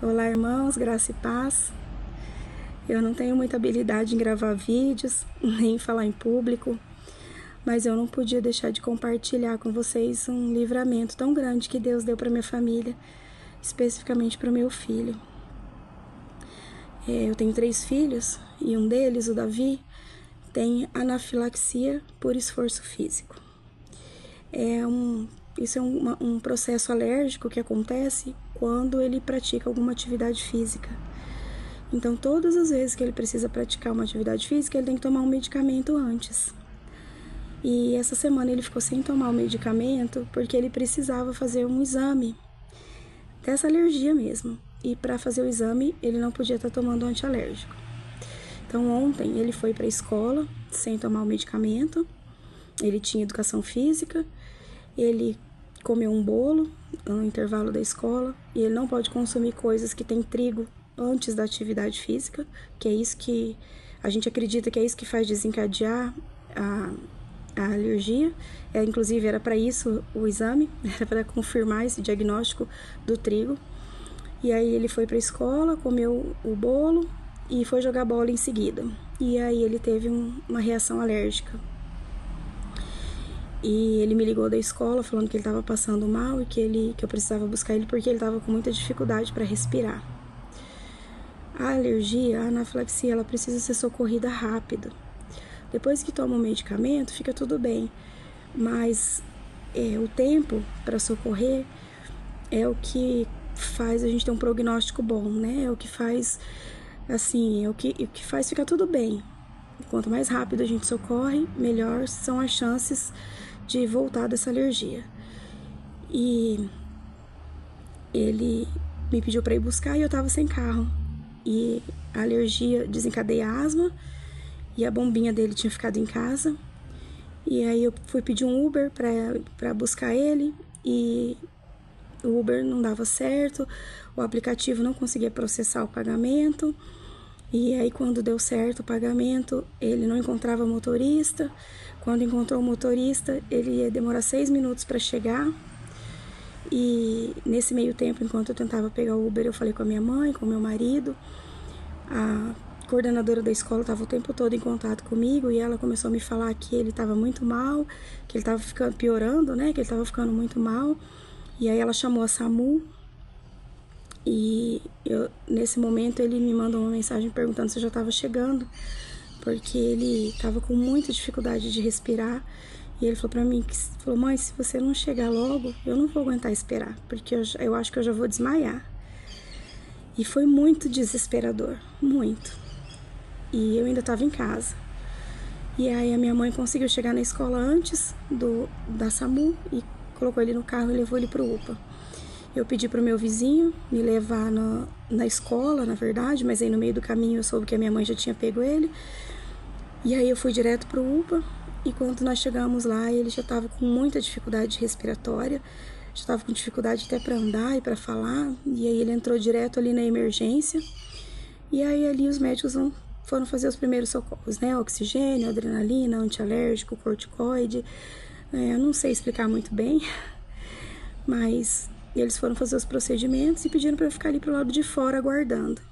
Olá, irmãos, graça e paz. Eu não tenho muita habilidade em gravar vídeos, nem em falar em público, mas eu não podia deixar de compartilhar com vocês um livramento tão grande que Deus deu para minha família, especificamente para o meu filho. Eu tenho 3 filhos e um deles, o Davi, tem anafilaxia por esforço físico. Isso é um processo alérgico que acontece quando ele pratica alguma atividade física. Então, todas as vezes que ele precisa praticar uma atividade física, ele tem que tomar um medicamento antes. E essa semana ele ficou sem tomar o medicamento porque ele precisava fazer um exame dessa alergia mesmo. E para fazer o exame, ele não podia estar tomando antialérgico. Então, ontem ele foi para a escola sem tomar o medicamento. Ele tinha educação física, ele comeu um bolo no intervalo da escola e ele não pode consumir coisas que tem trigo antes da atividade física, que é isso que a gente acredita que é isso que faz desencadear a alergia. Inclusive era para isso o exame, era para confirmar esse diagnóstico do trigo. E aí ele foi para a escola, comeu o bolo e foi jogar bola em seguida. E aí ele teve uma reação alérgica. E ele me ligou da escola falando que ele estava passando mal e que eu precisava buscar ele porque ele estava com muita dificuldade para respirar. A alergia, a anafilaxia, ela precisa ser socorrida rápido. Depois que toma o medicamento, fica tudo bem. Mas o tempo para socorrer é o que faz a gente ter um prognóstico bom, né? É o que faz, assim, o que faz ficar tudo bem. Quanto mais rápido a gente socorre, melhor são as chances de voltar dessa alergia. E ele me pediu para ir buscar e eu tava sem carro. E a alergia desencadeia asma e a bombinha dele tinha ficado em casa. E aí eu fui pedir um Uber para buscar ele e o Uber não dava certo, o aplicativo não conseguia processar o pagamento. E aí quando deu certo o pagamento, ele não encontrava motorista. Quando encontrou o motorista, ele ia demorar 6 minutos para chegar. E nesse meio tempo, enquanto eu tentava pegar o Uber, eu falei com a minha mãe, com o meu marido. A coordenadora da escola estava o tempo todo em contato comigo e ela começou a me falar que ele estava muito mal, que ele estava ficando piorando, né? Que ele estava ficando muito mal. E aí ela chamou a SAMU. E nesse momento ele me mandou uma mensagem perguntando se eu já estava chegando, porque ele estava com muita dificuldade de respirar. E ele falou para mim, mãe, se você não chegar logo, eu não vou aguentar esperar, porque eu acho que eu já vou desmaiar. E foi muito desesperador, muito. E eu ainda estava em casa. E aí a minha mãe conseguiu chegar na escola antes da SAMU e colocou ele no carro e levou ele pro UPA. Eu pedi pro meu vizinho me levar na escola, na verdade, mas aí no meio do caminho eu soube que a minha mãe já tinha pego ele. E aí eu fui direto pro UPA e quando nós chegamos lá, ele já estava com muita dificuldade respiratória, já estava com dificuldade até para andar e para falar. E aí ele entrou direto ali na emergência. E aí ali os médicos foram fazer os primeiros socorros, né? Oxigênio, adrenalina, antialérgico, corticoide. Eu não sei explicar muito bem, mas eles foram fazer os procedimentos e pediram para eu ficar ali pro lado de fora aguardando.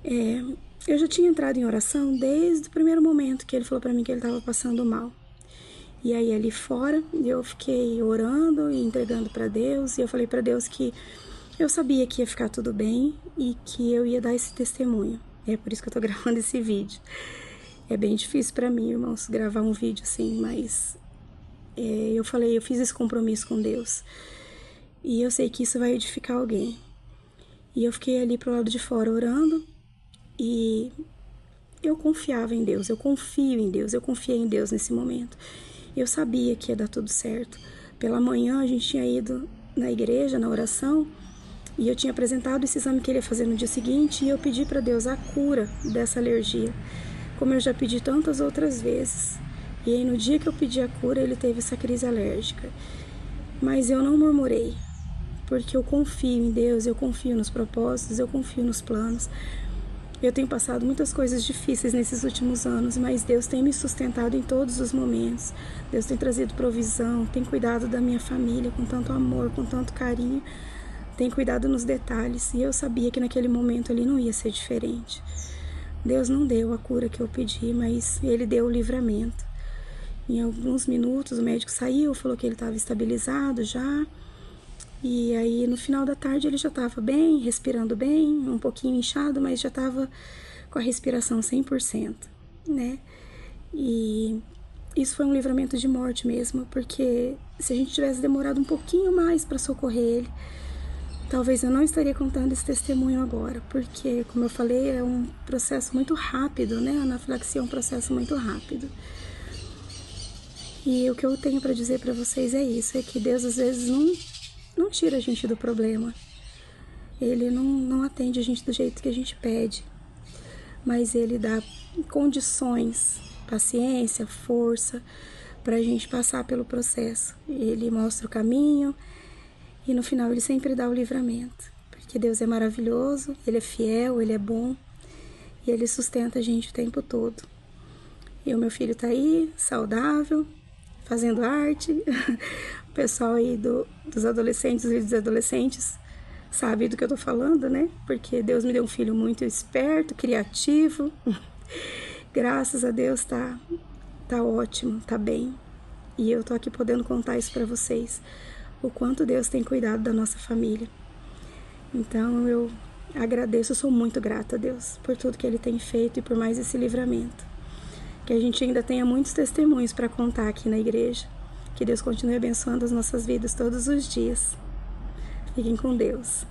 Eu já tinha entrado em oração desde o primeiro momento que ele falou para mim que ele estava passando mal. E aí ali fora eu fiquei orando e entregando para Deus. E eu falei para Deus que eu sabia que ia ficar tudo bem e que eu ia dar esse testemunho. É por isso que eu tô gravando esse vídeo. É bem difícil para mim, irmãos, gravar um vídeo assim, mas eu fiz esse compromisso com Deus. E eu sei que isso vai edificar alguém. E eu fiquei ali pro lado de fora orando. E eu confiava em Deus, eu confio em Deus, eu confiei em Deus nesse momento. Eu sabia que ia dar tudo certo. Pela manhã a gente tinha ido na igreja, na oração. E eu tinha apresentado esse exame que ele ia fazer no dia seguinte. E eu pedi para Deus a cura dessa alergia, como eu já pedi tantas outras vezes. E aí no dia que eu pedi a cura, ele teve essa crise alérgica. Mas eu não murmurei, porque eu confio em Deus, eu confio nos propósitos, eu confio nos planos. Eu tenho passado muitas coisas difíceis nesses últimos anos, mas Deus tem me sustentado em todos os momentos. Deus tem trazido provisão, tem cuidado da minha família com tanto amor, com tanto carinho. tem cuidado nos detalhes, e eu sabia que naquele momento ali não ia ser diferente. Deus não deu a cura que eu pedi, mas Ele deu o livramento. Em alguns minutos o médico saiu, falou que ele estava estabilizado já, e aí no final da tarde ele já estava bem, respirando bem, um pouquinho inchado, mas já estava com a respiração 100%, né? E isso foi um livramento de morte mesmo, porque se a gente tivesse demorado um pouquinho mais para socorrer ele, talvez eu não estaria contando esse testemunho agora, porque, como eu falei, é um processo muito rápido, né? A anafilaxia é um processo muito rápido. E o que eu tenho para dizer para vocês é isso, é que Deus às vezes não tira a gente do problema. Ele não atende a gente do jeito que a gente pede, mas Ele dá condições, paciência, força para a gente passar pelo processo. Ele mostra o caminho e no final Ele sempre dá o livramento, porque Deus é maravilhoso, Ele é fiel, Ele é bom e Ele sustenta a gente o tempo todo. E o meu filho tá aí, saudável, fazendo arte. O pessoal aí dos adolescentes e dos adolescentes sabe do que eu tô falando, né? Porque Deus me deu um filho muito esperto, criativo. Graças a Deus tá ótimo, tá bem. E eu tô aqui podendo contar isso pra vocês, o quanto Deus tem cuidado da nossa família. Então eu agradeço, eu sou muito grata a Deus por tudo que Ele tem feito e por mais esse livramento. Que a gente ainda tenha muitos testemunhos para contar aqui na igreja. Que Deus continue abençoando as nossas vidas todos os dias. Fiquem com Deus.